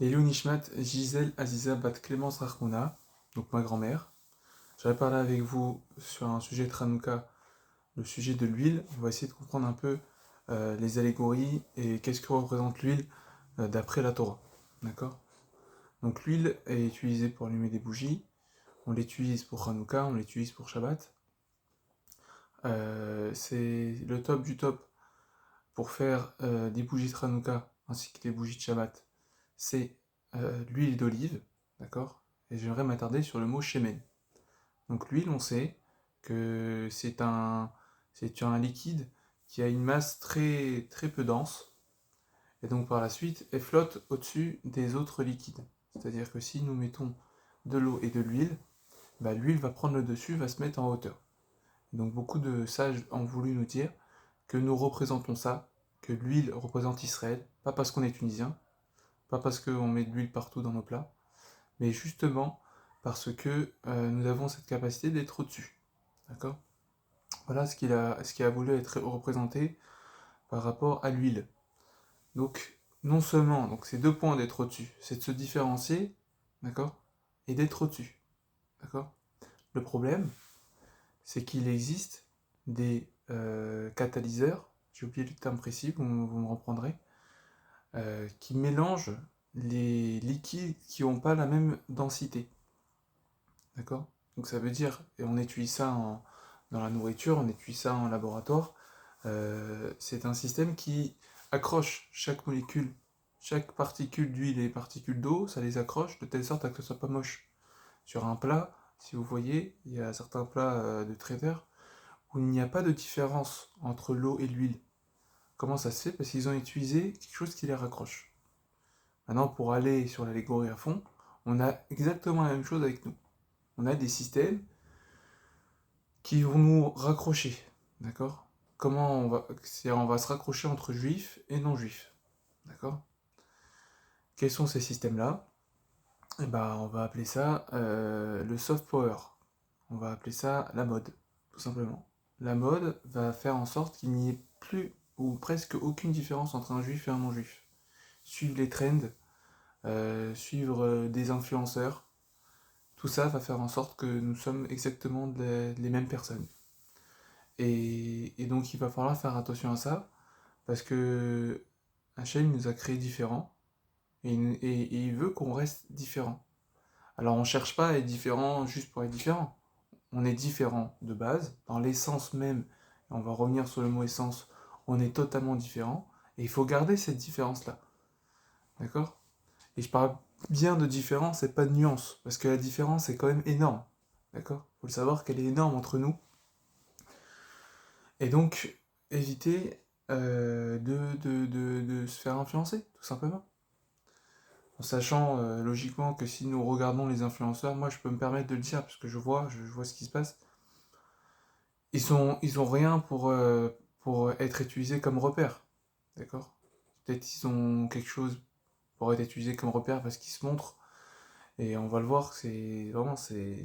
Elou Nishmat Gisèle Aziza Bat Clémence Rachmona, donc ma grand-mère. J'avais parlé avec vous sur un sujet de Hanouka, le sujet de l'huile. On va essayer de comprendre un peu les allégories et qu'est-ce que représente l'huile d'après la Torah. D'accord? Donc l'huile est utilisée pour allumer des bougies, on l'utilise pour Hanouka, on l'utilise pour Shabbat. C'est le top du top pour faire des bougies de Hanouka ainsi que des bougies de Shabbat. C'est l'huile d'olive, d'accord? Et j'aimerais m'attarder sur le mot shemen. Donc l'huile, on sait que c'est un liquide qui a une masse très, très peu dense, et donc par la suite, elle flotte au-dessus des autres liquides. C'est-à-dire que si nous mettons de l'eau et de l'huile, l'huile va prendre le dessus, va se mettre en hauteur. Et donc beaucoup de sages ont voulu nous dire que nous représentons ça, que l'huile représente Israël, pas parce qu'on est tunisien, pas parce qu'on met de l'huile partout dans nos plats, mais justement parce que nous avons cette capacité d'être au-dessus. D'accord? Voilà ce qui a voulu être représenté par rapport à l'huile. Donc, non seulement, donc ces deux points d'être au-dessus, c'est de se différencier, d'accord? Et d'être au-dessus, d'accord? Le problème, c'est qu'il existe des catalyseurs, j'ai oublié le terme précis, vous me reprendrez, qui mélangent les liquides qui n'ont pas la même densité. D'accord? Donc ça veut dire, et on étudie ça dans la nourriture, on étudie ça en laboratoire, c'est un système qui accroche chaque molécule, chaque particule d'huile et particule d'eau, ça les accroche de telle sorte à que ce soit pas moche. Sur un plat, si vous voyez, il y a certains plats de traiteurs où il n'y a pas de différence entre l'eau et l'huile. Comment ça se fait? Parce qu'ils ont utilisé quelque chose qui les raccroche. Maintenant, pour aller sur l'allégorie à fond, on a exactement la même chose avec nous. On a des systèmes qui vont nous raccrocher, d'accord? Comment on va, on va se raccrocher entre juifs et non-juifs, d'accord? Quels sont ces systèmes-là? Eh ben, on va appeler ça le soft power. On va appeler ça la mode, tout simplement. La mode va faire en sorte qu'il n'y ait plus ou presque aucune différence entre un juif et un non-juif. Suivre les trends, suivre des influenceurs, tout ça va faire en sorte que nous sommes exactement les mêmes personnes. Et donc il va falloir faire attention à ça, parce que Hachem nous a créés différents, et il veut qu'on reste différent. Alors on ne cherche pas à être différent juste pour être différent. On est différent de base, dans l'essence même, et on va revenir sur le mot essence, on est totalement différent, et il faut garder cette différence-là. D'accord? Et je parle bien de différence et pas de nuance, parce que la différence est quand même énorme. D'accord? Il faut le savoir qu'elle est énorme entre nous. Et donc, éviter de se faire influencer, tout simplement. En sachant logiquement que si nous regardons les influenceurs, moi je peux me permettre de le dire, parce que je vois ce qui se passe, ils ont rien pour être utilisés comme repère. D'accord? Peut-être qu'ils ont quelque chose pour être utilisés comme repère parce qu'ils se montrent, et on va le voir, c'est vraiment c'est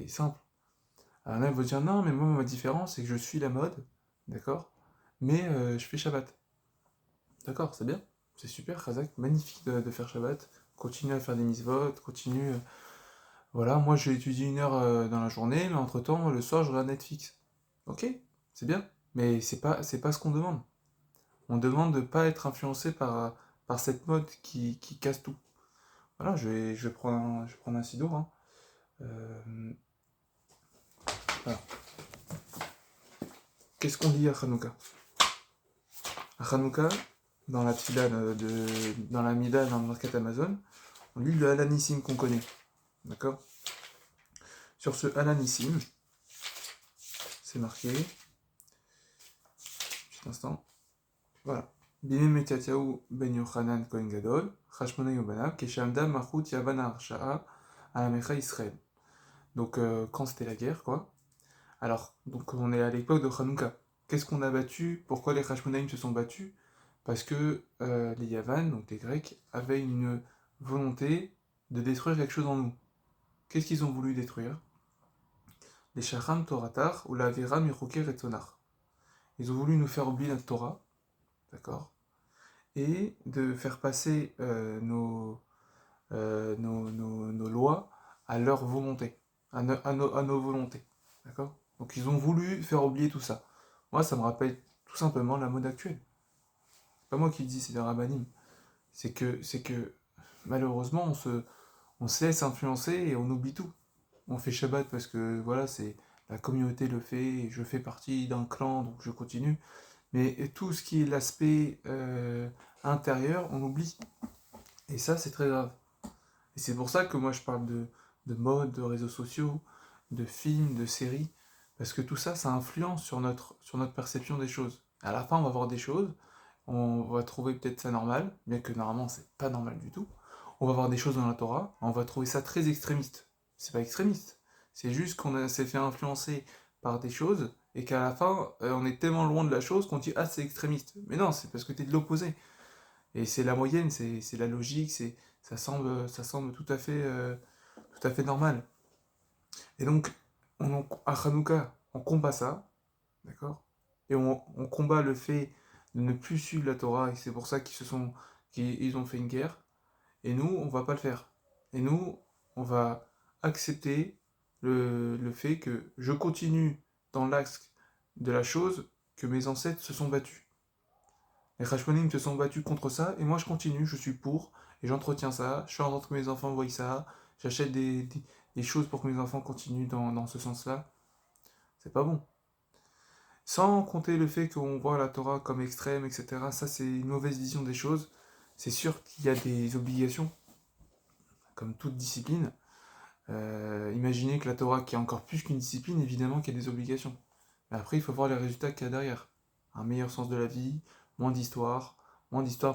simple. Alors là, ils vont dire non, mais moi ma différence c'est que je suis la mode, d'accord? Mais je fais Shabbat. D'accord, c'est bien, c'est super, Khazak, magnifique de faire Shabbat. Continue à faire des mitzvot, continue. Voilà, moi je vais étudier 1 heure dans la journée, mais entre-temps, le soir, je regarde Netflix. Ok, c'est bien, mais c'est pas ce qu'on demande. On demande de ne pas être influencé par cette mode qui casse tout. Voilà, je vais prendre un sidour, hein. Euh, voilà. Qu'est-ce qu'on lit à Hanouka? À Hanouka, dans la Tfila dans la Mida, dans le market Amazon, on lit le Alanissim qu'on connaît. D'accord? Sur ce Alanissim, c'est marqué. Petit instant. Voilà. Bimim Metiatiaou ben Yochanan Kohen Gadol, Chashmona Yobanav, Keshamda Mahut Yavana Arsha'a, Alamecha Israël. Donc, quand c'était la guerre, quoi. Alors, donc on est à l'époque de Hanouka. Qu'est-ce qu'on a battu? Pourquoi les Hashmonaïm se sont battus? Parce que les Yavan, donc les Grecs, avaient une volonté de détruire quelque chose en nous. Qu'est-ce qu'ils ont voulu détruire? Les Shacham Toratar ou la Vera Michoker et Tonar. Ils ont voulu nous faire oublier notre Torah, d'accord? Et de faire passer nos lois à leur volonté, à nos volontés. D'accord? Donc ils ont voulu faire oublier tout ça. Moi, ça me rappelle tout simplement la mode actuelle. C'est pas moi qui le dis, c'est des rabbinim. C'est que malheureusement, on se laisse influencer et on oublie tout. On fait Shabbat parce que voilà, c'est la communauté le fait, et je fais partie d'un clan, donc je continue. Mais tout ce qui est l'aspect intérieur, on oublie. Et ça, c'est très grave. Et c'est pour ça que moi je parle de mode, de réseaux sociaux, de films, de séries, parce que tout ça, ça influence sur notre perception des choses. À la fin, on va voir des choses, on va trouver peut-être ça normal, bien que normalement c'est pas normal du tout. On va voir des choses dans la Torah, on va trouver ça très extrémiste. C'est pas extrémiste, c'est juste s'est fait influencer par des choses et qu'à la fin, on est tellement loin de la chose qu'on dit ah c'est extrémiste. Mais non, c'est parce que t'es de l'opposé. Et c'est la moyenne, c'est la logique, ça semble tout à fait normal. Et donc, à Hanouka, on combat ça, d'accord? Et on combat le fait de ne plus suivre la Torah, et c'est pour ça qu'ils ont fait une guerre. Et nous, on va pas le faire. Et nous, on va accepter le fait que je continue dans l'axe de la chose que mes ancêtres se sont battus. Les Hashmonim se sont battus contre ça, et moi je continue, je suis pour, et j'entretiens ça, je fais en sorte que mes enfants voient ça, j'achète des choses pour que mes enfants continuent dans ce sens-là. C'est pas bon. Sans compter le fait qu'on voit la Torah comme extrême, etc. Ça, c'est une mauvaise vision des choses. C'est sûr qu'il y a des obligations, comme toute discipline. Imaginez que la Torah, qui est encore plus qu'une discipline, évidemment qu'il y a des obligations. Mais après, il faut voir les résultats qu'il y a derrière. Un meilleur sens de la vie, moins d'histoires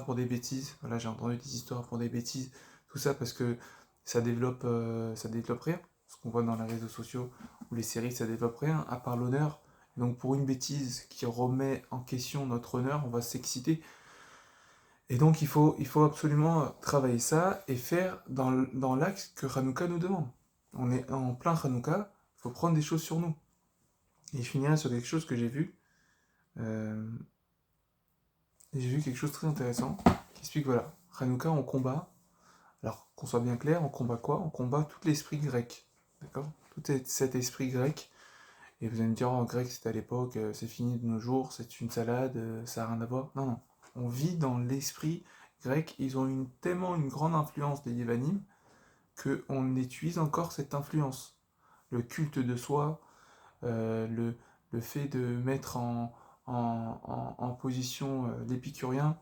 pour des bêtises. Voilà, j'ai entendu des histoires pour des bêtises, tout ça parce que ça développe rien. Ce qu'on voit dans les réseaux sociaux ou les séries, ça développe rien, à part l'honneur. Donc pour une bêtise qui remet en question notre honneur, on va s'exciter. Et donc il faut absolument travailler ça et faire dans l'axe que Hanouka nous demande. On est en plein Hanouka, il faut prendre des choses sur nous. Et je finirai sur quelque chose que j'ai vu. Euh, j'ai vu quelque chose de très intéressant qui explique voilà, Hanouka on combat. Alors qu'on soit bien clair, on combat quoi? On combat tout l'esprit grec. D'accord? Cet esprit grec. Et vous allez me dire, oh, grec c'était à l'époque, c'est fini de nos jours, c'est une salade, ça n'a rien à voir. Non, non. On vit dans l'esprit grec. Ils ont tellement une grande influence des Yévanim qu'on utilise encore cette influence. Le culte de soi, le fait de mettre en position l'épicurien,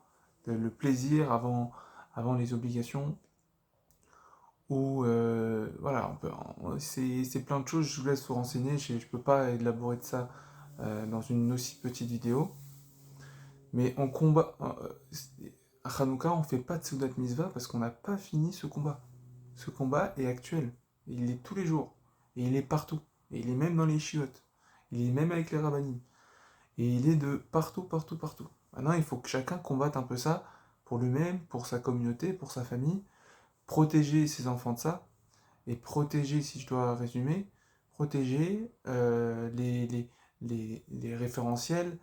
le plaisir avant les obligations, ou voilà, c'est plein de choses, je vous laisse vous renseigner, je ne peux pas élaborer de ça dans une aussi petite vidéo, mais on combat, à Hanouka on fait pas de Seudat Mitzvah parce qu'on n'a pas fini ce combat. Ce combat est actuel, il est tous les jours, et il est partout, et il est même dans les chiottes, il est même avec les rabbinim. Et il est de partout, partout, partout. Maintenant, il faut que chacun combatte un peu ça pour lui-même, pour sa communauté, pour sa famille, protéger ses enfants de ça, et protéger, si je dois résumer, protéger les référentiels,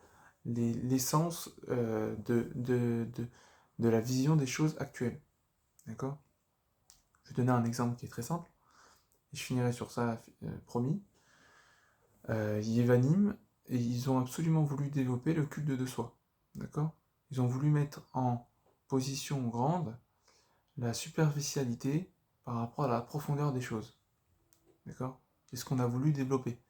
l'essence de la vision des choses actuelles. D'accord? Je vais donner un exemple qui est très simple, et je finirai sur ça, promis. Yevanim, et ils ont absolument voulu développer le culte de soi. D'accord? Ils ont voulu mettre en position grande la superficialité par rapport à la profondeur des choses. D'accord? C'est ce qu'on a voulu développer.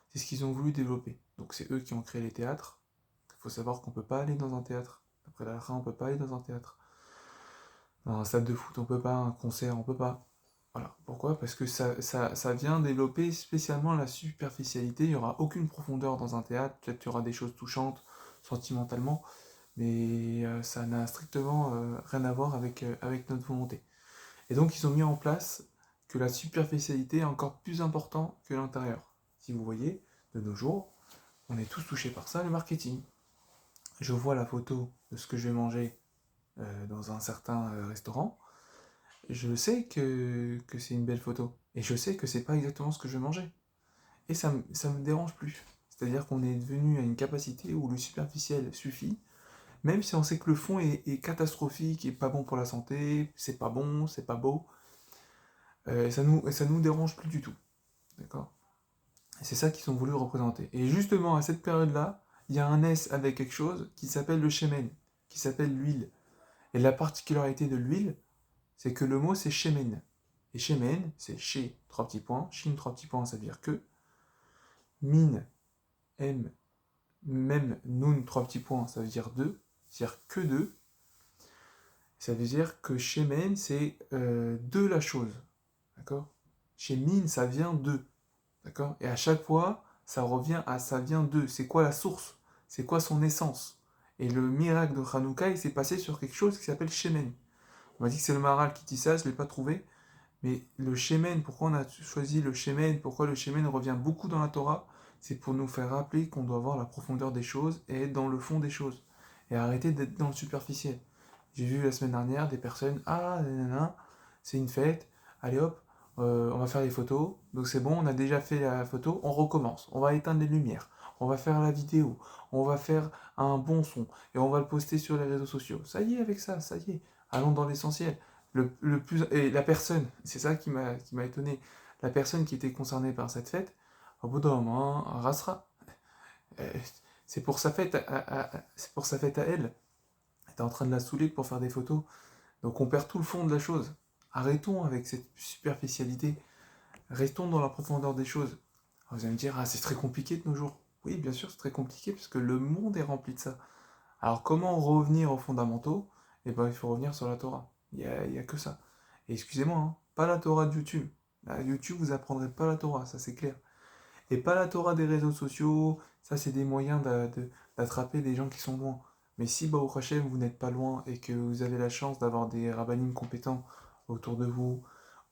C'est ce qu'ils ont voulu développer. Donc c'est eux qui ont créé les théâtres. Il faut savoir qu'on ne peut pas aller dans un théâtre. Après la on ne peut pas aller dans un théâtre. Dans un stade de foot, on ne peut pas. Un concert, on ne peut pas. Voilà. Pourquoi? Parce que ça vient développer spécialement la superficialité. Il n'y aura aucune profondeur dans un théâtre. Peut-être qu'il y aura des choses touchantes, sentimentalement, mais ça n'a strictement rien à voir avec notre volonté. Et donc ils ont mis en place que la superficialité est encore plus importante que l'intérieur. Si vous voyez, de nos jours, on est tous touchés par ça, le marketing. Je vois la photo de ce que je vais manger dans un certain restaurant, je sais que c'est une belle photo, et je sais que c'est pas exactement ce que je vais manger. Et ça me dérange plus. C'est-à-dire qu'on est devenu à une capacité où le superficiel suffit, même si on sait que le fond est catastrophique et pas bon pour la santé, c'est pas bon, c'est pas beau, et ça nous dérange plus du tout. D'accord? Et c'est ça qu'ils ont voulu représenter. Et justement, à cette période-là, il y a un S avec quelque chose qui s'appelle le shemen, qui s'appelle l'huile. Et la particularité de l'huile, c'est que le mot c'est shemen. Et shemen, c'est chez, 3 petits points, shin, 3 petits points, ça veut dire que, min, m, même, nun, 3 petits points, ça veut dire deux, c'est-à-dire que deux. Ça veut dire que shemen, c'est de la chose. D'accord? Chez min, ça vient de. D'accord? Et à chaque fois, ça revient à ça vient de. C'est quoi la source? C'est quoi son essence? Et le miracle de Hanouka, il s'est passé sur quelque chose qui s'appelle shemen. On m'a dit que c'est le Maharal qui dit ça, je ne l'ai pas trouvé. Mais le shemen, pourquoi on a choisi le shemen, pourquoi le shemen revient beaucoup dans la Torah, c'est pour nous faire rappeler qu'on doit voir la profondeur des choses et être dans le fond des choses. Et arrêter d'être dans le superficiel. J'ai vu la semaine dernière des personnes, ah, nanana, c'est une fête, allez hop, on va faire les photos, donc c'est bon, on a déjà fait la photo, on recommence, on va éteindre les lumières, on va faire la vidéo, on va faire un bon son, et on va le poster sur les réseaux sociaux. Ça y est avec ça, ça y est, allons dans l'essentiel. Et la personne, c'est ça qui m'a étonné, la personne qui était concernée par cette fête, au bout d'un moment, rassera. Euh, C'est pour sa fête c'est pour sa fête à elle. Elle était en train de la saouler pour faire des photos. Donc on perd tout le fond de la chose. Arrêtons avec cette superficialité. Restons dans la profondeur des choses. Alors vous allez me dire, ah c'est très compliqué de nos jours. Oui, bien sûr, c'est très compliqué parce que le monde est rempli de ça. Alors comment revenir aux fondamentaux? Eh ben il faut revenir sur la Torah. Il y a que ça. Et excusez-moi, hein, pas la Torah de YouTube. À YouTube, vous apprendrez pas la Torah, ça c'est clair. Et pas la Torah des réseaux sociaux, ça c'est des moyens d'attraper des gens qui sont loin. Mais si, bah, au Hachem, vous n'êtes pas loin et que vous avez la chance d'avoir des rabbinim compétents autour de vous,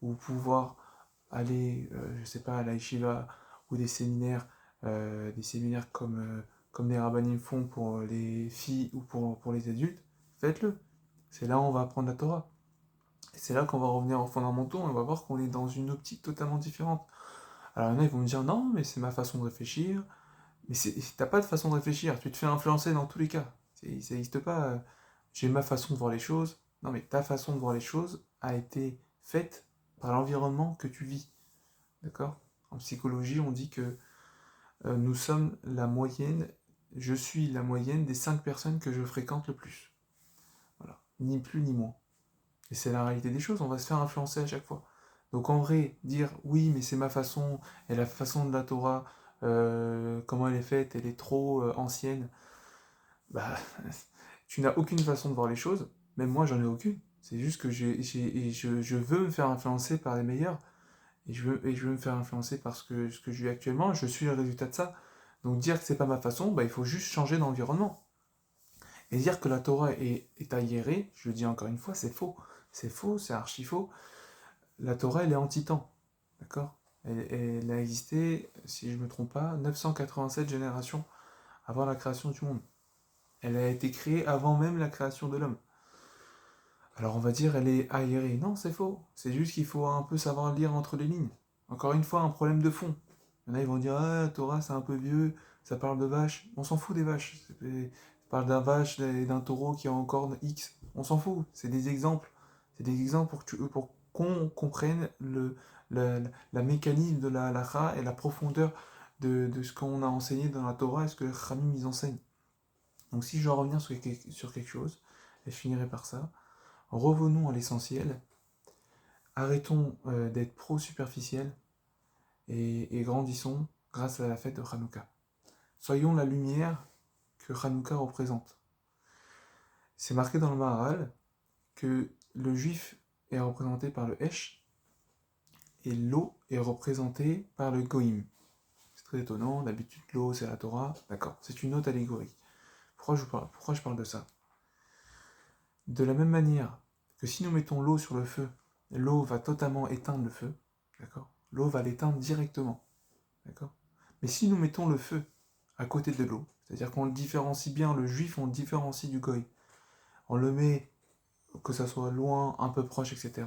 ou pouvoir aller, je sais pas, à la yeshiva, ou des séminaires comme les rabbinim font pour les filles ou pour les adultes, faites-le. C'est là où on va apprendre la Torah. Et c'est là qu'on va revenir aux fondamentaux et on va voir qu'on est dans une optique totalement différente. Alors il y en a, ils vont me dire non, mais c'est ma façon de réfléchir. Mais t'as pas de façon de réfléchir, tu te fais influencer dans tous les cas. Ça n'existe pas. J'ai ma façon de voir les choses. Non, mais ta façon de voir les choses a été faite par l'environnement que tu vis. D'accord? En psychologie, on dit que nous sommes la moyenne, je suis la moyenne des 5 personnes que je fréquente le plus. Voilà. Ni plus ni moins. Et c'est la réalité des choses, on va se faire influencer à chaque fois. Donc en vrai, dire oui, mais c'est ma façon, et la façon de la Torah, comment elle est faite, elle est trop ancienne, bah, tu n'as aucune façon de voir les choses, même moi j'en ai aucune. C'est juste que je veux me faire influencer par les meilleurs, et je veux me faire influencer par ce que je vis actuellement, je suis le résultat de ça. Donc dire que c'est pas ma façon, bah, il faut juste changer d'environnement. Et dire que la Torah est aérée, je le dis encore une fois, c'est faux. C'est faux, c'est archi faux. La Torah, elle est anti-temps. D'accord? Elle a existé, si je ne me trompe pas, 987 générations avant la création du monde. Elle a été créée avant même la création de l'homme. Alors on va dire elle est aérée. Non, c'est faux. C'est juste qu'il faut un peu savoir lire entre les lignes. Encore une fois, un problème de fond. Il y en a, ils vont dire, ah, la Torah, c'est un peu vieux, ça parle de vaches. On s'en fout des vaches. Ça parle d'un vache et d'un taureau qui a encore X. On s'en fout. C'est des exemples. C'est des exemples pour qu'on comprenne la mécanique de la halakha et la profondeur de ce qu'on a enseigné dans la Torah et ce que les Khamim ils enseignent. Donc si je dois revenir sur quelque chose, et je finirai par ça, revenons à l'essentiel, arrêtons d'être pro-superficiel et grandissons grâce à la fête de Hanouka. Soyons la lumière que Hanouka représente. C'est marqué dans le Maharal que le juif est représenté par le Hesh et l'eau est représentée par le Goïm. C'est très étonnant, d'habitude l'eau c'est la Torah, d'accord, c'est une autre allégorie. Pourquoi je parle de ça? De la même manière que si nous mettons l'eau sur le feu, l'eau va totalement éteindre le feu, d'accord? L'eau va l'éteindre directement, d'accord? Mais si nous mettons le feu à côté de l'eau, c'est-à-dire qu'on le différencie bien, le juif on le différencie du goy, on le met, que ça soit loin, un peu proche, etc.,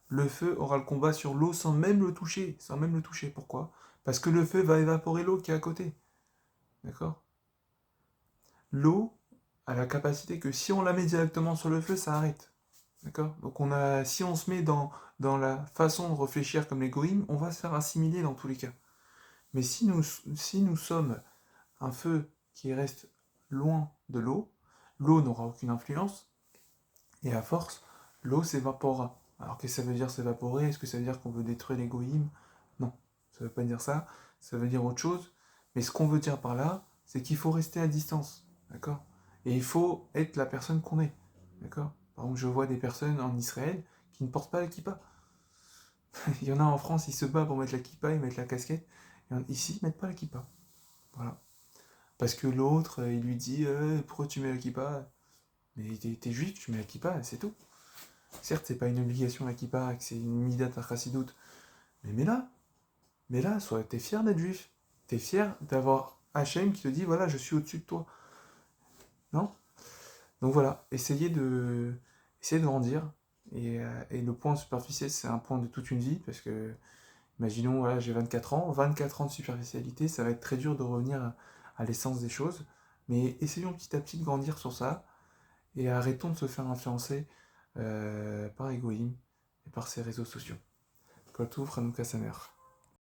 le feu aura le combat sur l'eau sans même le toucher, sans même le toucher. Pourquoi? Parce que le feu va évaporer l'eau qui est à côté, d'accord? L'eau a la capacité que si on la met directement sur le feu, ça arrête. D'accord? Donc si on se met dans la façon de réfléchir comme les goïms, on va se faire assimiler dans tous les cas. Mais si nous sommes un feu qui reste loin de l'eau, l'eau n'aura aucune influence, et à force, l'eau s'évaporera. Alors qu'est-ce que ça veut dire s'évaporer? Est-ce que ça veut dire qu'on veut détruire les goïms? Non, ça veut pas dire ça, ça veut dire autre chose. Mais ce qu'on veut dire par là, c'est qu'il faut rester à distance, d'accord? Et il faut être la personne qu'on est, d'accord? Par exemple, je vois des personnes en Israël qui ne portent pas la kippa. Il y en a en France, ils se battent pour mettre la kippa, ils mettent la casquette. Ici, ils mettent pas la kippa. Voilà. Parce que l'autre, il lui dit pourquoi tu mets la kippa? Mais t'es juif, tu mets la kippa, c'est tout. Certes, c'est pas une obligation la kippa, que c'est une midat à chassidoute. Mais mets-la, t'es fier d'être juif. T'es fier d'avoir Hachem qui te dit voilà, je suis au-dessus de toi. Non? Donc voilà, essayez de grandir. Et le point superficiel, c'est un point de toute une vie, parce que, imaginons, voilà, j'ai 24 ans de superficialité, ça va être très dur de revenir à l'essence des choses. Mais essayons petit à petit de grandir sur ça, et arrêtons de se faire influencer par Egoïm et par ces réseaux sociaux. Kol Tov, Hanouka Samer.